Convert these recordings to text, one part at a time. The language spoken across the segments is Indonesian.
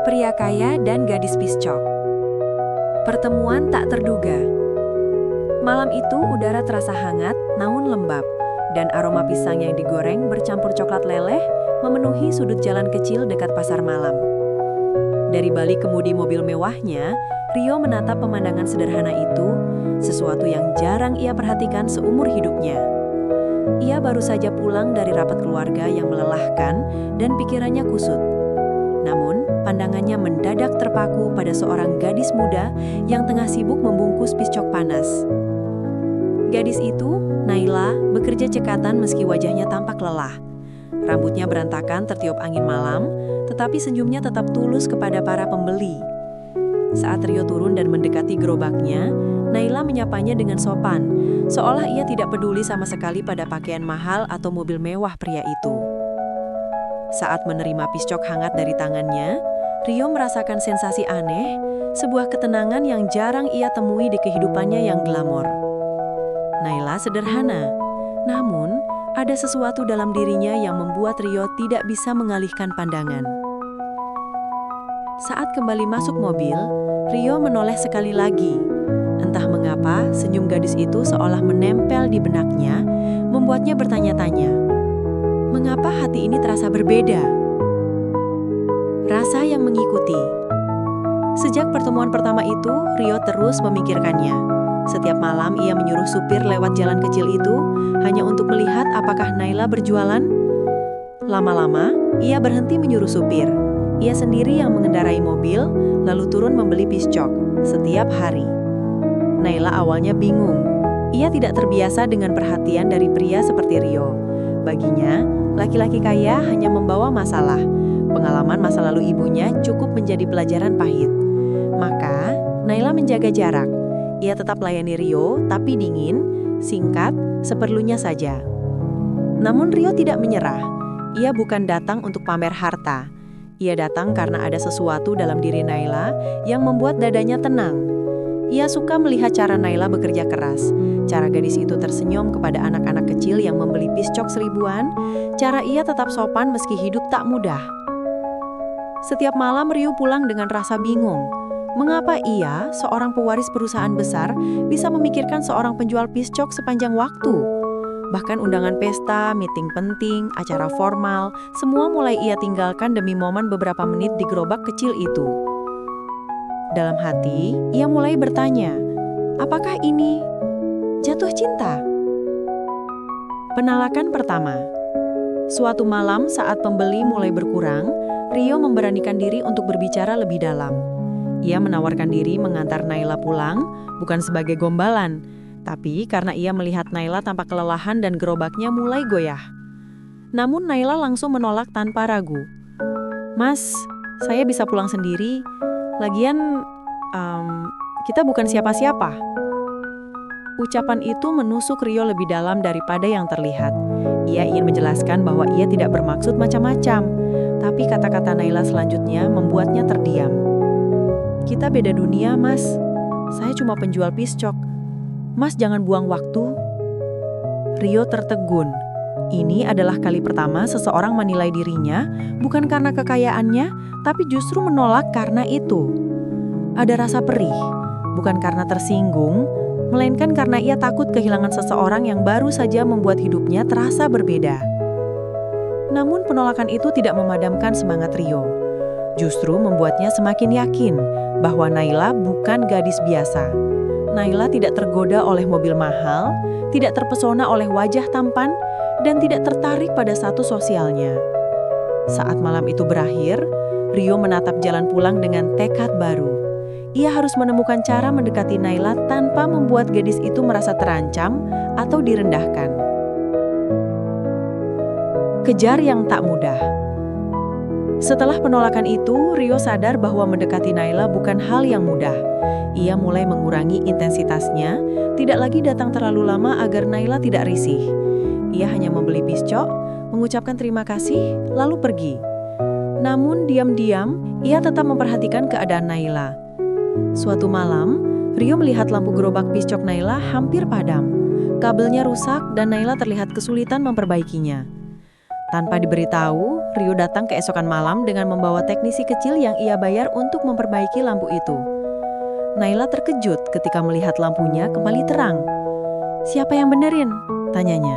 Pria kaya dan gadis piscok. Pertemuan tak terduga. Malam itu udara terasa hangat namun lembab, dan aroma pisang yang digoreng bercampur coklat leleh memenuhi sudut jalan kecil dekat pasar malam. Dari balik kemudi mobil mewahnya, Rio menatap pemandangan sederhana itu, sesuatu yang jarang ia perhatikan seumur hidupnya. Ia baru saja pulang dari rapat keluarga yang melelahkan dan pikirannya kusut. Namun, pandangannya mendadak terpaku pada seorang gadis muda yang tengah sibuk membungkus piscok panas. Gadis itu, Naila, bekerja cekatan meski wajahnya tampak lelah. Rambutnya berantakan tertiup angin malam, tetapi senyumnya tetap tulus kepada para pembeli. Saat Rio turun dan mendekati gerobaknya, Naila menyapanya dengan sopan, seolah ia tidak peduli sama sekali pada pakaian mahal atau mobil mewah pria itu. Saat menerima piscok hangat dari tangannya, Rio merasakan sensasi aneh, sebuah ketenangan yang jarang ia temui di kehidupannya yang glamor. Naila sederhana, namun ada sesuatu dalam dirinya yang membuat Rio tidak bisa mengalihkan pandangan. Saat kembali masuk mobil, Rio menoleh sekali lagi. Entah mengapa, senyum gadis itu seolah menempel di benaknya, membuatnya bertanya-tanya. Mengapa hati ini terasa berbeda? Rasa yang mengikuti. Sejak pertemuan pertama itu, Rio terus memikirkannya. Setiap malam ia menyuruh supir lewat jalan kecil itu, hanya untuk melihat apakah Naila berjualan. Lama-lama, ia berhenti menyuruh supir. Ia sendiri yang mengendarai mobil, lalu turun membeli piscok setiap hari. Naila awalnya bingung. Ia tidak terbiasa dengan perhatian dari pria seperti Rio. Baginya, laki-laki kaya hanya membawa masalah. Pengalaman masa lalu ibunya cukup menjadi pelajaran pahit. Maka, Naila menjaga jarak. Ia tetap layani Rio, tapi dingin, singkat, seperlunya saja. Namun Rio tidak menyerah. Ia bukan datang untuk pamer harta. Ia datang karena ada sesuatu dalam diri Naila yang membuat dadanya tenang. Ia suka melihat cara Naila bekerja keras, cara gadis itu tersenyum kepada anak-anak kecil yang membeli piscok seribuan, cara ia tetap sopan meski hidup tak mudah. Setiap malam Rio pulang dengan rasa bingung. Mengapa ia, seorang pewaris perusahaan besar, bisa memikirkan seorang penjual piscok sepanjang waktu? Bahkan undangan pesta, meeting penting, acara formal, semua mulai ia tinggalkan demi momen beberapa menit di gerobak kecil itu. Dalam hati, ia mulai bertanya, apakah ini jatuh cinta? Penalakan pertama. Suatu malam saat pembeli mulai berkurang, Rio memberanikan diri untuk berbicara lebih dalam. Ia menawarkan diri mengantar Naila pulang, bukan sebagai gombalan, tapi karena ia melihat Naila tampak kelelahan dan gerobaknya mulai goyah. Namun Naila langsung menolak tanpa ragu. Mas, saya bisa pulang sendiri. Lagian, kita bukan siapa-siapa. Ucapan itu menusuk Rio lebih dalam daripada yang terlihat. Ia ingin menjelaskan bahwa ia tidak bermaksud macam-macam, tapi kata-kata Naila selanjutnya membuatnya terdiam. Kita beda dunia, Mas. Saya cuma penjual piscok. Mas jangan buang waktu. Rio tertegun. Ini adalah kali pertama seseorang menilai dirinya bukan karena kekayaannya, tapi justru menolak karena itu. Ada rasa perih, bukan karena tersinggung, melainkan karena ia takut kehilangan seseorang yang baru saja membuat hidupnya terasa berbeda. Namun penolakan itu tidak memadamkan semangat Rio. Justru membuatnya semakin yakin bahwa Naila bukan gadis biasa. Naila tidak tergoda oleh mobil mahal, tidak terpesona oleh wajah tampan, dan tidak tertarik pada status sosialnya. Saat malam itu berakhir, Rio menatap jalan pulang dengan tekad baru. Ia harus menemukan cara mendekati Naila tanpa membuat gadis itu merasa terancam atau direndahkan. Kejar yang tak mudah. Setelah penolakan itu, Rio sadar bahwa mendekati Naila bukan hal yang mudah. Ia mulai mengurangi intensitasnya, tidak lagi datang terlalu lama agar Naila tidak risih. Ia hanya membeli piscok, mengucapkan terima kasih, lalu pergi. Namun diam-diam, ia tetap memperhatikan keadaan Naila. Suatu malam, Rio melihat lampu gerobak piscok Naila hampir padam. Kabelnya rusak dan Naila terlihat kesulitan memperbaikinya. Tanpa diberitahu, Rio datang keesokan malam dengan membawa teknisi kecil yang ia bayar untuk memperbaiki lampu itu. Naila terkejut ketika melihat lampunya kembali terang. "Siapa yang benerin?" tanyanya.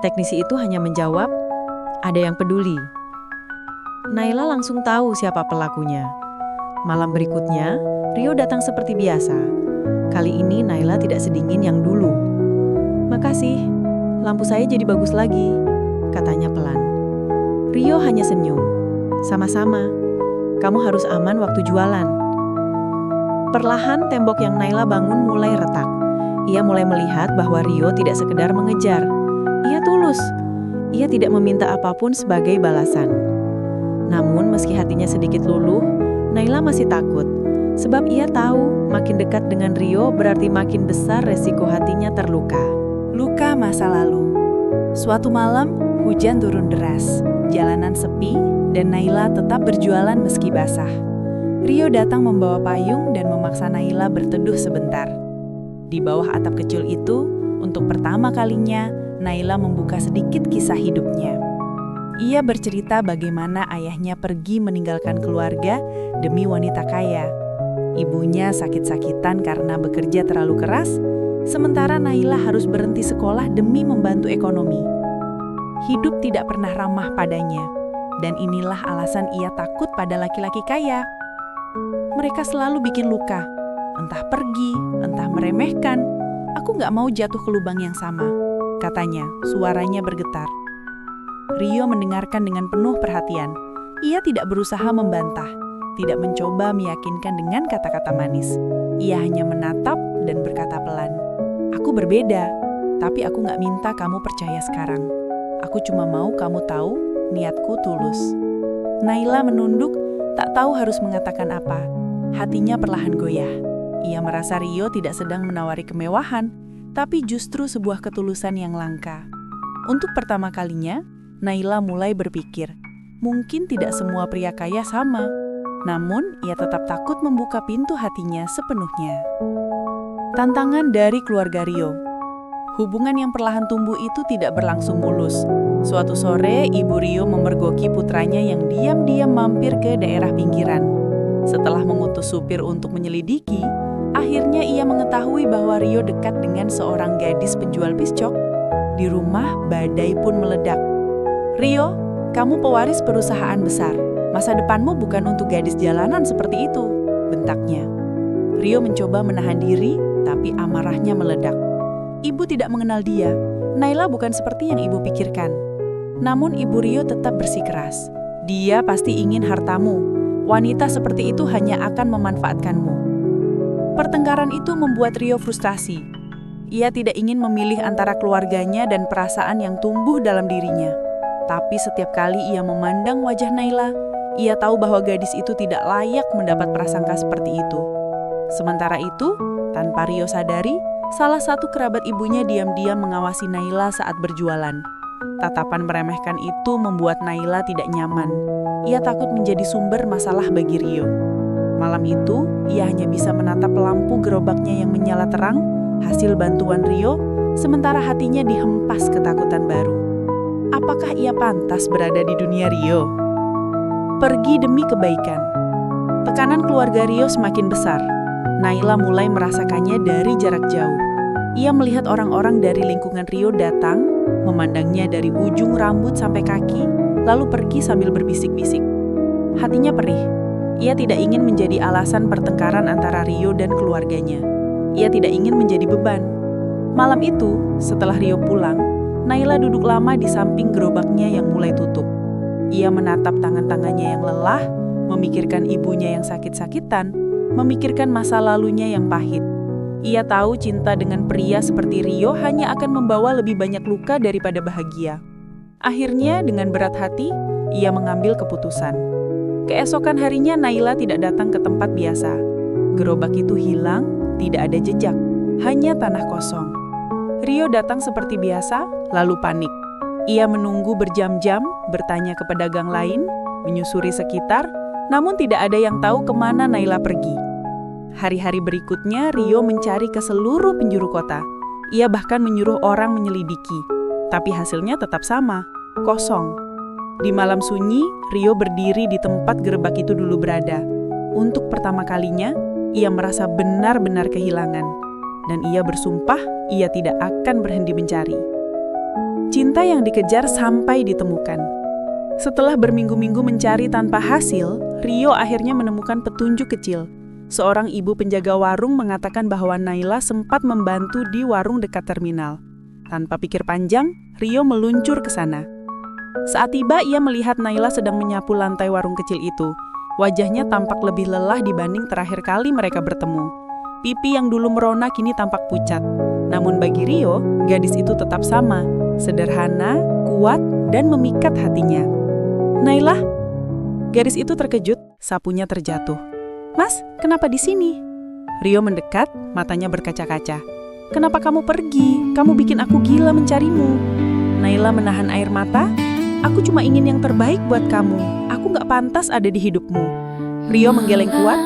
Teknisi itu hanya menjawab, "Ada yang peduli." Naila langsung tahu siapa pelakunya. Malam berikutnya, Rio datang seperti biasa. Kali ini Naila tidak sedingin yang dulu. "Makasih, lampu saya jadi bagus lagi," katanya pelan. Rio hanya senyum. "Sama-sama, kamu harus aman waktu jualan." Perlahan tembok yang Naila bangun mulai retak. Ia mulai melihat bahwa Rio tidak sekedar mengejar. Ia tulus. Ia tidak meminta apapun sebagai balasan. Namun meski hatinya sedikit luluh, Naila masih takut. Sebab ia tahu makin dekat dengan Rio berarti makin besar resiko hatinya terluka. Luka masa lalu. Suatu malam, hujan turun deras. Jalanan sepi dan Naila tetap berjualan meski basah. Rio datang membawa payung dan memaksa Naila berteduh sebentar. Di bawah atap kecil itu, untuk pertama kalinya, Naila membuka sedikit kisah hidupnya. Ia bercerita bagaimana ayahnya pergi meninggalkan keluarga demi wanita kaya. Ibunya sakit-sakitan karena bekerja terlalu keras, sementara Naila harus berhenti sekolah demi membantu ekonomi. Hidup tidak pernah ramah padanya, dan inilah alasan ia takut pada laki-laki kaya. Mereka selalu bikin luka, entah pergi, entah meremehkan. "Aku nggak mau jatuh ke lubang yang sama," katanya, suaranya bergetar. Rio mendengarkan dengan penuh perhatian. Ia tidak berusaha membantah, tidak mencoba meyakinkan dengan kata-kata manis. Ia hanya menatap dan berkata pelan, "Aku berbeda, tapi aku nggak minta kamu percaya sekarang. Aku cuma mau kamu tahu niatku tulus." Naila menunduk, tak tahu harus mengatakan apa. Hatinya perlahan goyah. Ia merasa Rio tidak sedang menawari kemewahan, tapi justru sebuah ketulusan yang langka. Untuk pertama kalinya, Naila mulai berpikir, mungkin tidak semua pria kaya sama. Namun, ia tetap takut membuka pintu hatinya sepenuhnya. Tantangan dari keluarga Rio. Hubungan yang perlahan tumbuh itu tidak berlangsung mulus. Suatu sore, ibu Rio memergoki putranya yang diam-diam mampir ke daerah pinggiran. Setelah mengutus supir untuk menyelidiki, akhirnya ia mengetahui bahwa Rio dekat dengan seorang gadis penjual piscok. Di rumah, badai pun meledak. "Rio, kamu pewaris perusahaan besar. Masa depanmu bukan untuk gadis jalanan seperti itu," bentaknya. Rio mencoba menahan diri, tapi amarahnya meledak. Ibu tidak mengenal dia. Naila bukan seperti yang ibu pikirkan. Namun ibu Rio tetap bersikeras. "Dia pasti ingin hartamu. Wanita seperti itu hanya akan memanfaatkanmu." Pertengkaran itu membuat Rio frustrasi. Ia tidak ingin memilih antara keluarganya dan perasaan yang tumbuh dalam dirinya. Tapi setiap kali ia memandang wajah Naila, ia tahu bahwa gadis itu tidak layak mendapat prasangka seperti itu. Sementara itu, tanpa Rio sadari, salah satu kerabat ibunya diam-diam mengawasi Naila saat berjualan. Tatapan meremehkan itu membuat Naila tidak nyaman. Ia takut menjadi sumber masalah bagi Rio. Malam itu, ia hanya bisa menatap lampu gerobaknya yang menyala terang, hasil bantuan Rio, sementara hatinya dihempas ketakutan baru. Apakah ia pantas berada di dunia Rio? Pergi demi kebaikan. Tekanan keluarga Rio semakin besar. Naila mulai merasakannya dari jarak jauh. Ia melihat orang-orang dari lingkungan Rio datang, memandangnya dari ujung rambut sampai kaki, lalu pergi sambil berbisik-bisik. Hatinya perih. Ia tidak ingin menjadi alasan pertengkaran antara Rio dan keluarganya. Ia tidak ingin menjadi beban. Malam itu, setelah Rio pulang, Naila duduk lama di samping gerobaknya yang mulai tutup. Ia menatap tangan-tangannya yang lelah, memikirkan ibunya yang sakit-sakitan, memikirkan masa lalunya yang pahit. Ia tahu cinta dengan pria seperti Rio hanya akan membawa lebih banyak luka daripada bahagia. Akhirnya, dengan berat hati, ia mengambil keputusan. Keesokan harinya Naila tidak datang ke tempat biasa. Gerobak itu hilang, tidak ada jejak, hanya tanah kosong. Rio datang seperti biasa, lalu panik. Ia menunggu berjam-jam, bertanya ke pedagang lain, menyusuri sekitar, namun tidak ada yang tahu kemana Naila pergi. Hari-hari berikutnya, Rio mencari ke seluruh penjuru kota. Ia bahkan menyuruh orang menyelidiki, tapi hasilnya tetap sama. kosong. Di malam sunyi, Rio berdiri di tempat gerobak itu dulu berada. Untuk pertama kalinya, ia merasa benar-benar kehilangan. Dan ia bersumpah ia tidak akan berhenti mencari. Cinta yang dikejar sampai ditemukan. Setelah berminggu-minggu mencari tanpa hasil, Rio akhirnya menemukan petunjuk kecil. Seorang ibu penjaga warung mengatakan bahwa Naila sempat membantu di warung dekat terminal. Tanpa pikir panjang, Rio meluncur ke sana. Saat tiba, ia melihat Naila sedang menyapu lantai warung kecil itu. Wajahnya tampak lebih lelah dibanding terakhir kali mereka bertemu. Pipi yang dulu merona kini tampak pucat. Namun bagi Rio, gadis itu tetap sama, sederhana, kuat, dan memikat hatinya. Naila, gadis itu terkejut, sapunya terjatuh. Mas, kenapa di sini? Rio mendekat, matanya berkaca-kaca. Kenapa kamu pergi? Kamu bikin aku gila mencarimu. Naila menahan air mata. Aku cuma ingin yang terbaik buat kamu. Aku gak pantas ada di hidupmu. Rio menggeleng kuat.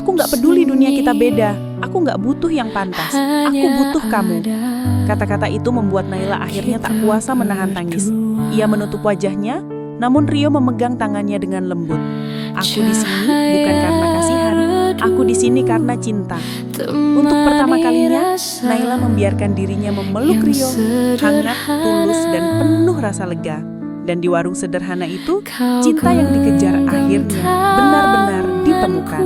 Aku gak peduli dunia kita beda. Aku gak butuh yang pantas. Aku butuh kamu. Kata-kata itu membuat Naila akhirnya tak kuasa menahan tangis. Ia menutup wajahnya, namun Rio memegang tangannya dengan lembut. Aku di sini bukan karena kasihan. Aku di sini karena cinta. Untuk pertama kalinya, Naila membiarkan dirinya memeluk Rio, hangat, tulus, dan penuh rasa lega. Dan di warung sederhana itu, cinta yang dikejar akhirnya benar-benar ditemukan.